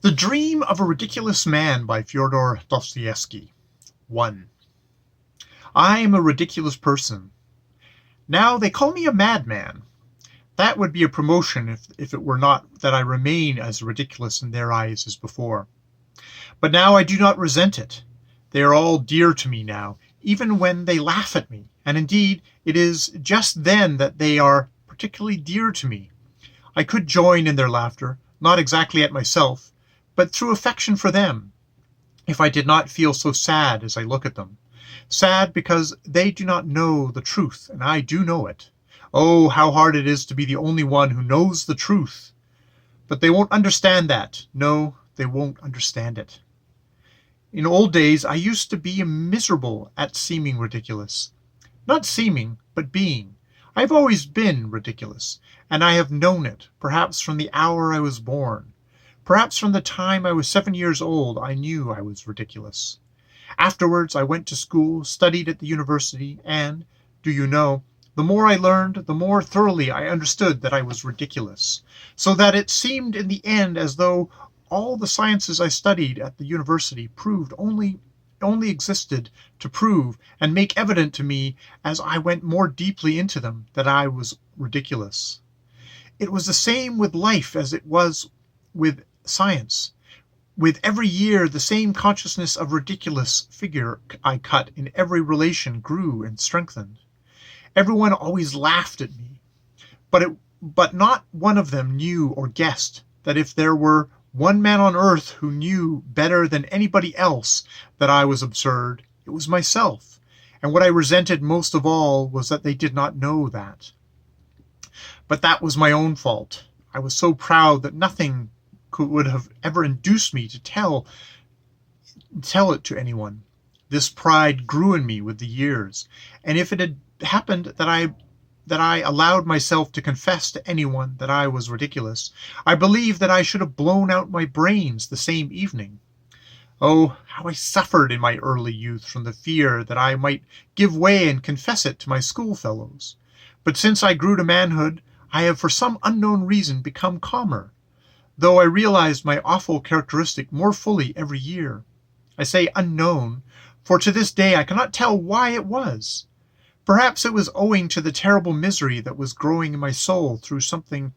The Dream of a Ridiculous Man by Fyodor Dostoevsky. 1. I am a ridiculous person. Now they call me a madman. That would be a promotion if it were not that I remain as ridiculous in their eyes as before. But now I do not resent it. They are all dear to me now, even when they laugh at me, and indeed it is just then that they are particularly dear to me. I could join in their laughter, not exactly at myself, but through affection for them, if I did not feel so sad as I look at them. Sad because they do not know the truth, and I do know it. Oh, how hard it is to be the only one who knows the truth. But they won't understand that. No, they won't understand it. In old days, I used to be miserable at seeming ridiculous. Not seeming, but being. I have always been ridiculous, and I have known it, perhaps from the hour I was born. Perhaps from the time I was 7 years old, I knew I was ridiculous. Afterwards, I went to school, studied at the university, and, do you know, the more I learned, the more thoroughly I understood that I was ridiculous, so that it seemed in the end as though all the sciences I studied at the university only existed to prove and make evident to me as I went more deeply into them that I was ridiculous. It was the same with life as it was with science. With every year, the same consciousness of ridiculous figure I cut in every relation grew and strengthened. Everyone always laughed at me, but not one of them knew or guessed that if there were one man on earth who knew better than anybody else that I was absurd, it was myself. And what I resented most of all was that they did not know that. But that was my own fault. I was so proud that nothing would have ever induced me to tell it to anyone. This pride grew in me with the years, and if it had happened that I allowed myself to confess to anyone that I was ridiculous, I believe that I should have blown out my brains the same evening. Oh, how I suffered in my early youth from the fear that I might give way and confess it to my schoolfellows. But since I grew to manhood, I have for some unknown reason become calmer, though I realized my awful characteristic more fully every year. I say unknown, for to this day I cannot tell why it was. Perhaps it was owing to the terrible misery that was growing in my soul through something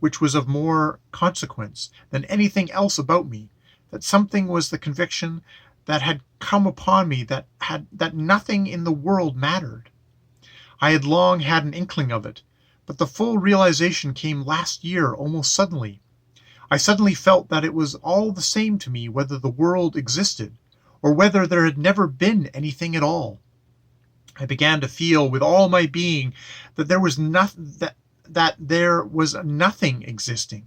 which was of more consequence than anything else about me. That something was the conviction that had come upon me that nothing in the world mattered. I had long had an inkling of it, but the full realization came last year almost suddenly. I suddenly felt that it was all the same to me whether the world existed, or whether there had never been anything at all. I began to feel with all my being that there was nothing existing.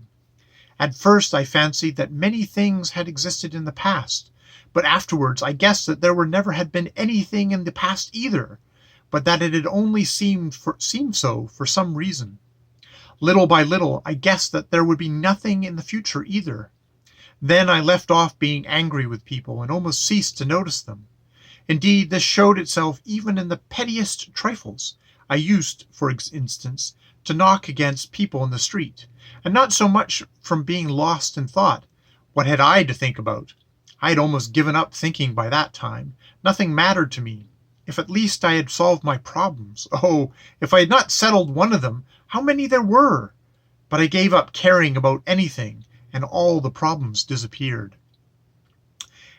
At first I fancied that many things had existed in the past, but afterwards I guessed that there never had been anything in the past either, but that it had only seemed so for some reason. Little by little, I guessed that there would be nothing in the future either. Then I left off being angry with people and almost ceased to notice them. Indeed, this showed itself even in the pettiest trifles. I used, for instance, to knock against people in the street, and not so much from being lost in thought. What had I to think about? I had almost given up thinking by that time. Nothing mattered to me. If at least I had solved my problems. Oh, if I had not settled one of them, how many there were! But I gave up caring about anything, and all the problems disappeared.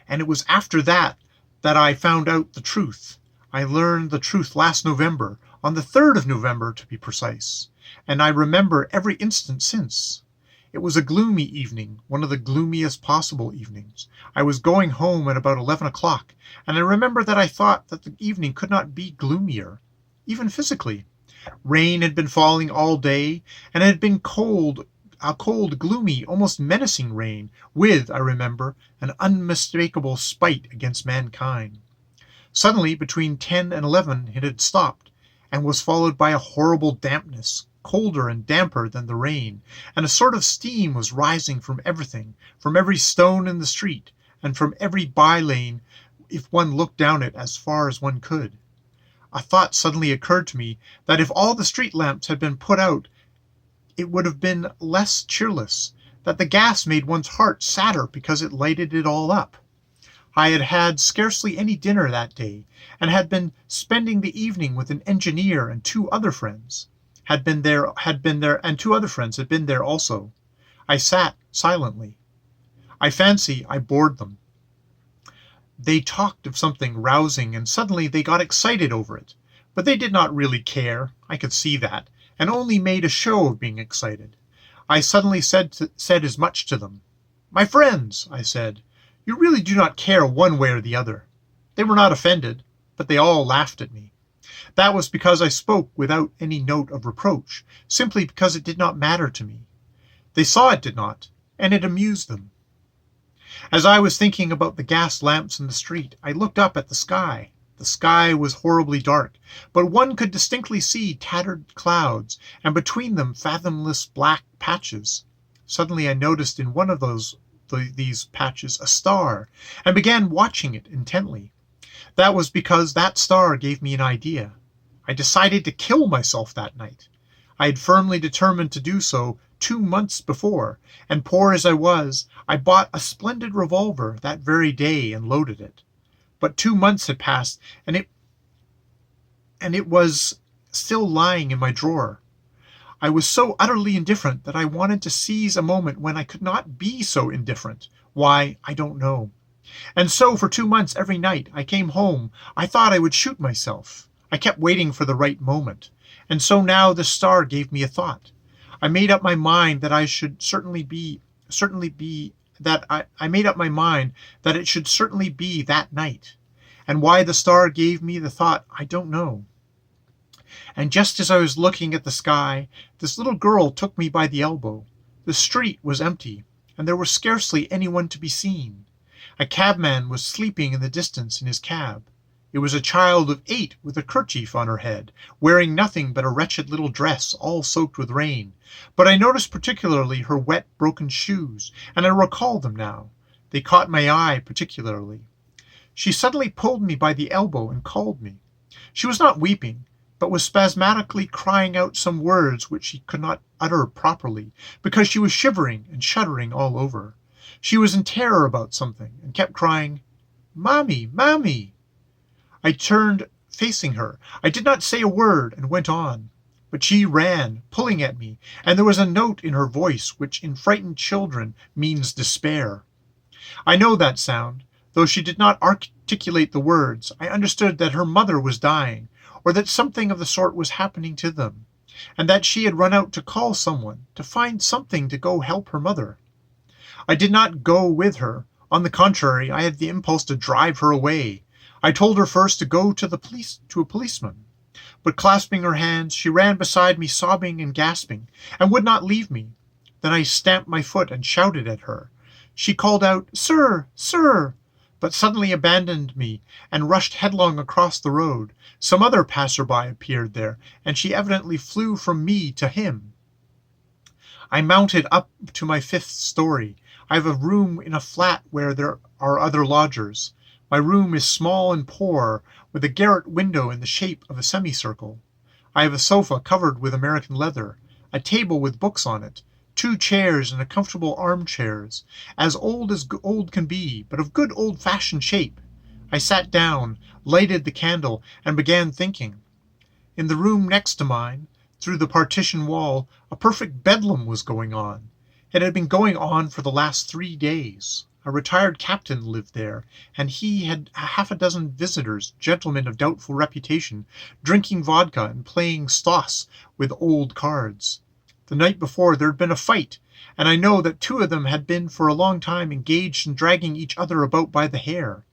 And it was after that I found out the truth. I learned the truth last November, on the 3rd of November to be precise, and I remember every instant since. It was a gloomy evening, one of the gloomiest possible evenings. I was going home at about 11 o'clock, and I remember that I thought that the evening could not be gloomier, even physically. Rain had been falling all day, and it had been a cold, gloomy, almost menacing rain, with, I remember, an unmistakable spite against mankind. Suddenly, between 10 and 11, it had stopped, and was followed by a horrible dampness, colder and damper than the rain, and a sort of steam was rising from everything, from every stone in the street, and from every by-lane, if one looked down it as far as one could. A thought suddenly occurred to me that if all the street lamps had been put out, it would have been less cheerless. that the gas made one's heart sadder because it lighted it all up. I had had scarcely any dinner that day, and had been spending the evening with an engineer and two other friends. And two other friends had been there also. I sat silently. I fancy I bored them. They talked of something rousing, and suddenly they got excited over it. But they did not really care, I could see that, and only made a show of being excited. I suddenly said as much to them. "My friends," I said, "you really do not care one way or the other." They were not offended, but they all laughed at me. That was because I spoke without any note of reproach, simply because it did not matter to me. They saw it did not, and it amused them. As I was thinking about the gas lamps in the street, I looked up at the sky. The sky was horribly dark, but one could distinctly see tattered clouds, and between them fathomless black patches. Suddenly I noticed in one of these patches a star, and began watching it intently. That was because that star gave me an idea. I decided to kill myself that night. I had firmly determined to do so 2 months before, and poor as I was, I bought a splendid revolver that very day and loaded it. But 2 months had passed, and it was still lying in my drawer. I was so utterly indifferent that I wanted to seize a moment when I could not be so indifferent. Why, I don't know. And so for 2 months every night I came home, I thought I would shoot myself. I kept waiting for the right moment. And so now the star gave me a thought. I made up my mind that I should certainly be that I made up my mind that it should certainly be that night. And why the star gave me the thought, I don't know. And just as I was looking at the sky, this little girl took me by the elbow. The street was empty, and there was scarcely anyone to be seen. A cabman was sleeping in the distance in his cab. It was a child of 8 with a kerchief on her head, wearing nothing but a wretched little dress all soaked with rain. But I noticed particularly her wet, broken shoes, and I recall them now. They caught my eye particularly. She suddenly pulled me by the elbow and called me. She was not weeping, but was spasmodically crying out some words which she could not utter properly, because she was shivering and shuddering all over. She was in terror about something, and kept crying, "Mommy, Mommy!" I turned facing her. I did not say a word, and went on. But she ran, pulling at me, and there was a note in her voice which in frightened children means despair. I know that sound. Though she did not articulate the words, I understood that her mother was dying, or that something of the sort was happening to them, and that she had run out to call someone, to find something to go help her mother. I did not go with her. On the contrary, I had the impulse to drive her away. I told her first to go to a policeman. But clasping her hands, she ran beside me sobbing and gasping, and would not leave me. Then I stamped my foot and shouted at her. She called out, "Sir, sir!" but suddenly abandoned me and rushed headlong across the road. Some other passer-by appeared there, and she evidently flew from me to him. I mounted up to my 5th story. I have a room in a flat where there are other lodgers. My room is small and poor, with a garret window in the shape of a semicircle. I have a sofa covered with American leather, a table with books on it, 2 chairs and a comfortable armchairs, as old can be, but of good old-fashioned shape. I sat down, lighted the candle, and began thinking. In the room next to mine, through the partition wall, a perfect bedlam was going on. It had been going on for the last 3 days. A retired captain lived there, and he had half a dozen visitors, gentlemen of doubtful reputation, drinking vodka and playing stoss with old cards. The night before there had been a fight, and I know that 2 of them had been for a long time engaged in dragging each other about by the hair.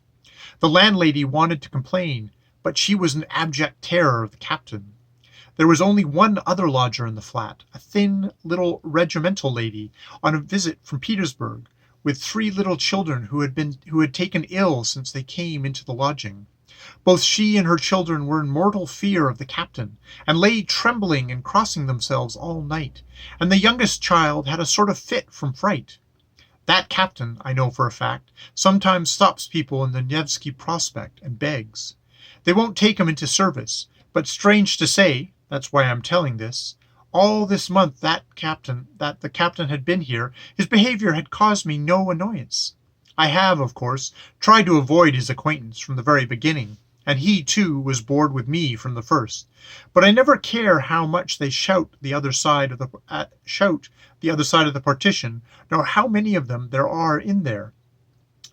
The landlady wanted to complain, but she was in abject terror of the captain. There was only one other lodger in the flat, a thin little regimental lady on a visit from Petersburg, with 3 little children who had taken ill since they came into the lodging. Both she and her children were in mortal fear of the captain, and lay trembling and crossing themselves all night, and the youngest child had a sort of fit from fright. That captain, I know for a fact, sometimes stops people in the Nevsky Prospect and begs. They won't take him into service, but strange to say, that's why I'm telling this, All this month that the captain had been here, his behavior had caused me no annoyance. I have, of course, tried to avoid his acquaintance from the very beginning, and he, too, was bored with me from the first. But I never care how much they shout the other side of the partition, nor how many of them there are in there.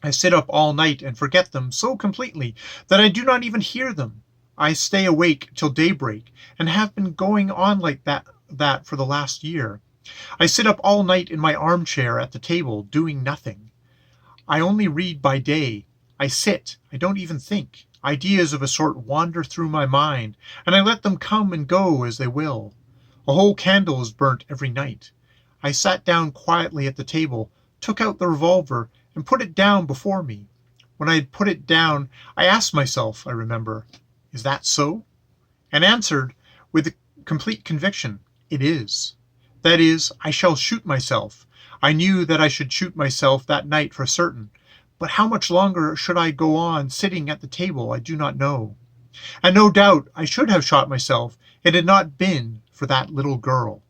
I sit up all night and forget them so completely that I do not even hear them. I stay awake till daybreak, and have been going on like that for the last year. I sit up all night in my armchair at the table, doing nothing. I only read by day. I sit. I don't even think. Ideas of a sort wander through my mind, and I let them come and go as they will. A whole candle is burnt every night. I sat down quietly at the table, took out the revolver, and put it down before me. When I had put it down, I asked myself, I remember, "Is that so?" and answered with a complete conviction, "It is. That is, I shall shoot myself." I knew that I should shoot myself that night for certain, but how much longer should I go on sitting at the table I do not know. And no doubt I should have shot myself had it not been for that little girl.